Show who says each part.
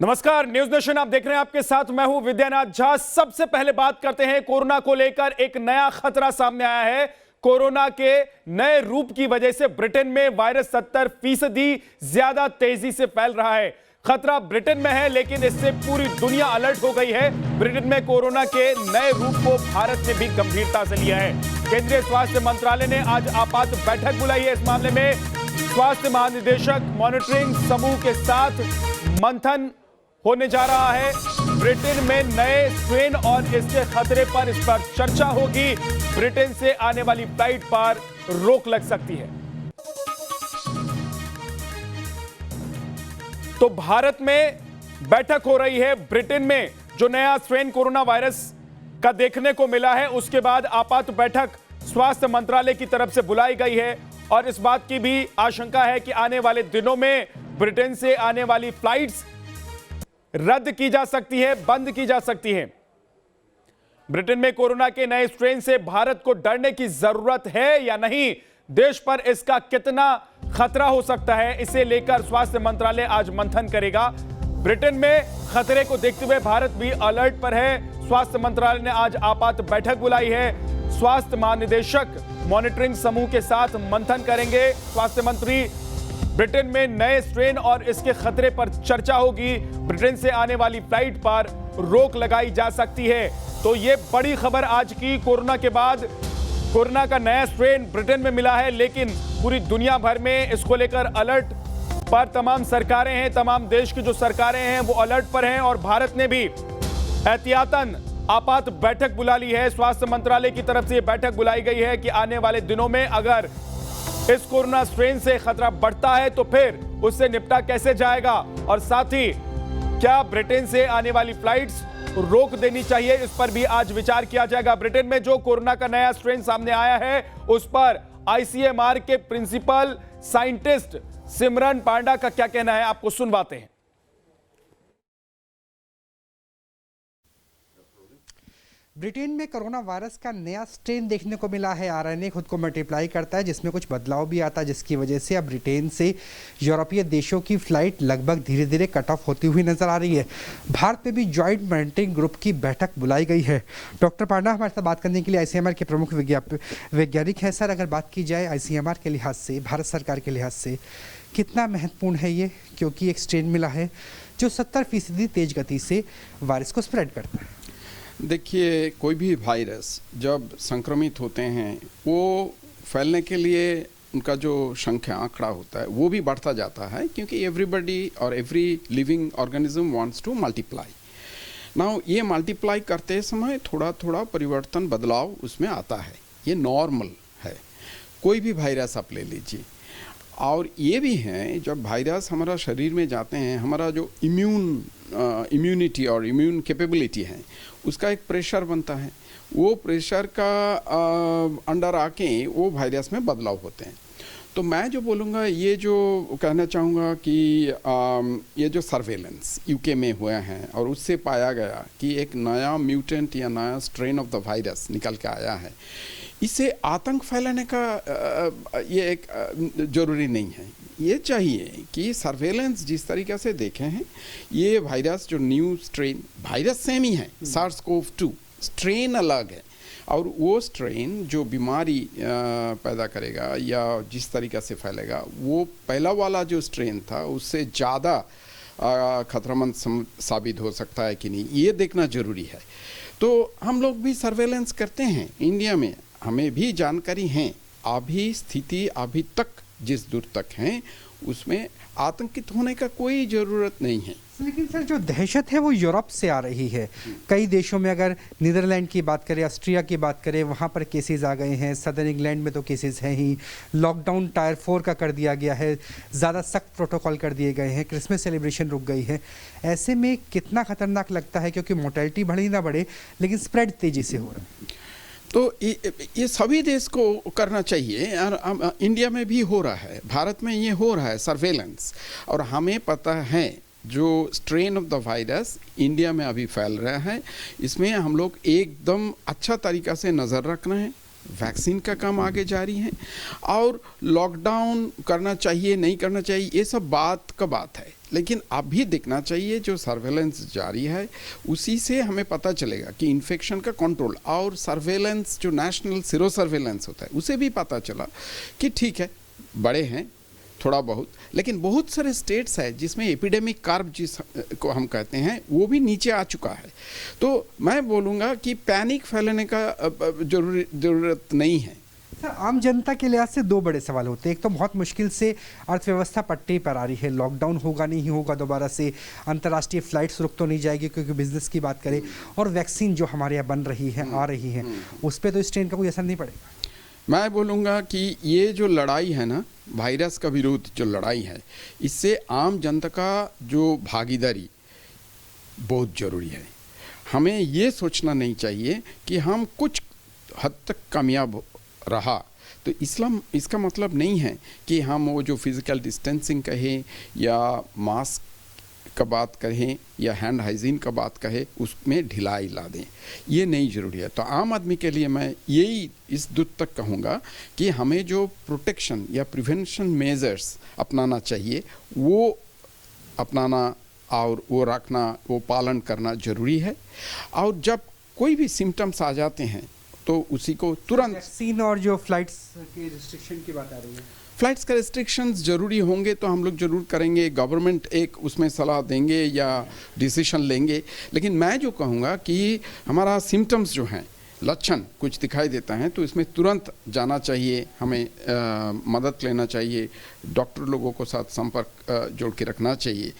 Speaker 1: नमस्कार, news nation आप देख रहे हैं। आपके साथ मैं हूं विद्यानाथ झा। सबसे पहले बात करते हैं कोरोना को लेकर एक नया खतरा सामने आया है। कोरोना के नए रूप की वजह से ब्रिटेन में वायरस 70% ज्यादा तेजी से फैल रहा है। खतरा ब्रिटेन में है, लेकिन इससे पूरी दुनिया अलर्ट हो गई है। ब्रिटेन में कोरोना के नए रूप को भारत ने भी गंभीरता से लिया है। केंद्रीय स्वास्थ्य मंत्रालय ने आज आपात बैठक बुलाई है। इस मामले में स्वास्थ्य महानिदेशक मॉनिटरिंग समूह के साथ मंथन होने जा रहा है। ब्रिटेन में नए स्ट्रेन और इसके खतरे पर इस पर चर्चा होगी। ब्रिटेन से आने वाली फ्लाइट पर रोक लग सकती है। तो भारत में बैठक हो रही है। ब्रिटेन में जो नया स्ट्रेन कोरोना वायरस का देखने को मिला है, उसके बाद आपात बैठक स्वास्थ्य मंत्रालय की तरफ से बुलाई गई है और इस बात की भी आशंका है कि आने वाले दिनों में ब्रिटेन से आने वाली फ्लाइट्स रद्द की जा सकती है, बंद की जा सकती है। ब्रिटेन में कोरोना के नए स्ट्रेन से भारत को डरने की जरूरत है या नहीं, देश पर इसका कितना खतरा हो सकता है, इसे लेकर स्वास्थ्य मंत्रालय आज मंथन करेगा। ब्रिटेन में खतरे को देखते हुए भारत भी अलर्ट पर है। स्वास्थ्य मंत्रालय ने आज आपात बैठक बुलाई है। स्वास्थ्य महानिदेशक मॉनिटरिंग समूह के साथ मंथन करेंगे। स्वास्थ्य मंत्री ब्रिटेन में नए स्ट्रेन और इसके खतरे पर चर्चा होगी। ब्रिटेन से आने वाली फ्लाइट पर रोक लगाई जा सकती है। तो ये बड़ी खबर आज की। कोरोना के बाद कोरोना का नया स्ट्रेन ब्रिटेन में मिला है, लेकिन पूरी दुनिया भर में इसको लेकर अलर्ट पर तमाम सरकारें हैं। तमाम देश की जो सरकारें हैं वो अलर्ट पर हैं और भारत ने भी एहतियातन आपात बैठक बुला ली है। स्वास्थ्य मंत्रालय की तरफ से यह बैठक बुलाई गई है कि आने वाले दिनों में अगर इस कोरोना स्ट्रेन से खतरा बढ़ता है तो फिर उससे निपटा कैसे जाएगा, और साथ ही क्या ब्रिटेन से आने वाली फ्लाइट्स रोक देनी चाहिए, इस पर भी आज विचार किया जाएगा। ब्रिटेन में जो कोरोना का नया स्ट्रेन सामने आया है उस पर आईसीएमआर के प्रिंसिपल साइंटिस्ट सिमरन पांडा का क्या कहना है, आपको सुनवाते हैं।
Speaker 2: ब्रिटेन में कोरोना वायरस का नया स्ट्रेन देखने को मिला है। आरएनए खुद को मल्टीप्लाई करता है, जिसमें कुछ बदलाव भी आता है, जिसकी वजह से अब ब्रिटेन से यूरोपीय देशों की फ्लाइट लगभग धीरे धीरे कट ऑफ होती हुई नजर आ रही है। भारत में भी जॉइंट मॉनिटरिंग ग्रुप की बैठक बुलाई गई है। डॉक्टर पांडा हमारे साथ बात करने के लिए आईसीएमआर के प्रमुख वैज्ञानिक हैं। सर, अगर बात की जाए आईसीएमआर के लिहाज से, भारत सरकार के लिहाज से कितना महत्वपूर्ण है ये, क्योंकि एक स्ट्रेन मिला है जो 70% तेज गति से वायरस को स्प्रेड करता है।
Speaker 3: देखिए, कोई भी वायरस जब संक्रमित होते हैं वो फैलने के लिए उनका जो संख्या आंकड़ा होता है वो भी बढ़ता जाता है, क्योंकि एवरीबॉडी और every living organism wants to multiply. Now ये मल्टीप्लाई करते समय थोड़ा थोड़ा परिवर्तन, बदलाव उसमें आता है, ये नॉर्मल है। कोई भी वायरस आप ले लीजिए। और ये भी है, जब वायरस हमारा शरीर में जाते हैं, हमारा जो इम्यूनिटी और इम्यून कैपेबिलिटी है उसका एक प्रेशर बनता है। वो प्रेशर का अंडर आके वो वायरस में बदलाव होते हैं। तो मैं जो बोलूँगा, ये जो कहना चाहूँगा कि ये जो सर्वेलेंस यूके में हुआ है और उससे पाया गया कि एक नया म्यूटेंट या नया स्ट्रेन ऑफ द वायरस निकल के आया है, इससे आतंक फैलाने का ये एक ज़रूरी नहीं है। ये चाहिए कि सर्वेलेंस जिस तरीक़े से देखे हैं, ये वायरस जो न्यू स्ट्रेन, वायरस सेम ही है, SARS-CoV-2, स्ट्रेन अलग है, और वो स्ट्रेन जो बीमारी पैदा करेगा या जिस तरीक़े से फैलेगा, वो पहला वाला जो स्ट्रेन था उससे ज़्यादा खतरमंद साबित हो सकता है कि नहीं, ये देखना ज़रूरी है। तो हम लोग भी सर्वेलेंस करते हैं इंडिया में, हमें भी जानकारी है। अभी स्थिति अभी तक जिस दूर तक हैं उसमें आतंकित होने का कोई ज़रूरत नहीं है।
Speaker 2: लेकिन सर, जो दहशत है वो यूरोप से आ रही है। कई देशों में, अगर नीदरलैंड की बात करें, ऑस्ट्रिया की बात करें, वहाँ पर केसेस आ गए हैं। सदर्न इंग्लैंड में तो केसेस हैं ही। लॉकडाउन टायर 4 का कर दिया गया है, ज़्यादा सख्त प्रोटोकॉल कर दिए गए हैं, क्रिसमस सेलिब्रेशन रुक गई है। ऐसे में कितना खतरनाक लगता है, क्योंकि मोर्टेलिटी बढ़ी ना बढ़े लेकिन स्प्रेड तेज़ी से हो रहा है।
Speaker 3: तो ये सभी देश को करना चाहिए, और इंडिया में भी हो रहा है, भारत में ये हो रहा है सर्वेलेंस। और हमें पता है जो strain of the virus India में अभी फैल रहा है, इसमें हम लोग एकदम अच्छा तरीक़ा से नज़र रखना है वैक्सीन का काम आगे जारी है, और लॉकडाउन करना चाहिए नहीं करना चाहिए ये सब बात का बात है, लेकिन अभी देखना चाहिए जो सर्वेलेंस जारी है उसी से हमें पता चलेगा कि इन्फेक्शन का कंट्रोल, और सर्वेलेंस जो नेशनल सीरो सर्वेलेंस होता है उसे भी पता चला कि ठीक है बड़े हैं थोड़ा बहुत, लेकिन बहुत सारे स्टेट्स है जिसमें एपिडेमिक कर्व जिस को हम कहते हैं वो भी नीचे आ चुका है। तो मैं बोलूँगा कि पैनिक फैलाने का ज़रूरत नहीं है।
Speaker 2: सर, आम जनता के लिहाज से दो बड़े सवाल होते हैं। एक तो बहुत मुश्किल से अर्थव्यवस्था पट्टे पर आ रही है, लॉकडाउन होगा नहीं होगा दोबारा से, अंतर्राष्ट्रीय फ्लाइट्स रुक तो नहीं जाएगी क्योंकि बिजनेस की बात करें, और वैक्सीन जो हमारे यहाँ बन रही है आ रही है उस पर तो इस ट्रेन का कोई असर नहीं पड़ेगा।
Speaker 3: मैं बोलूँगा कि ये जो लड़ाई है ना, वायरस का विरोध जो लड़ाई है, इससे आम जनता का जो भागीदारी बहुत ज़रूरी है। हमें ये सोचना नहीं चाहिए कि हम कुछ हद तक कामयाब रहा तो इसका मतलब नहीं है कि हम वो जो फिज़िकल डिस्टेंसिंग कहें या मास्क का बात कहें या हैंड हाइजीन का बात कहें उसमें ढिलाई ला दें, ये नहीं ज़रूरी है। तो आम आदमी के लिए मैं यही इस दूत तक कहूँगा कि हमें जो प्रोटेक्शन या प्रिवेंशन मेजर्स अपनाना चाहिए वो अपनाना और वो रखना, वो पालन करना ज़रूरी है। और जब कोई भी सिम्टम्स आ जाते हैं तो उसी को तुरंत,
Speaker 2: वैक्सीन और जो फ्लाइट्स के रिस्ट्रिक्शन की बात आ रही है,
Speaker 3: फ्लाइट्स का रिस्ट्रिक्शंस ज़रूरी होंगे तो हम लोग ज़रूर करेंगे, गवर्नमेंट एक उसमें सलाह देंगे या डिसीजन लेंगे। लेकिन मैं जो कहूँगा कि हमारा सिम्टम्स जो हैं, लक्षण कुछ दिखाई देता है तो इसमें तुरंत जाना चाहिए, हमें मदद लेना चाहिए, डॉक्टर लोगों को साथ संपर्क जोड़ के रखना चाहिए।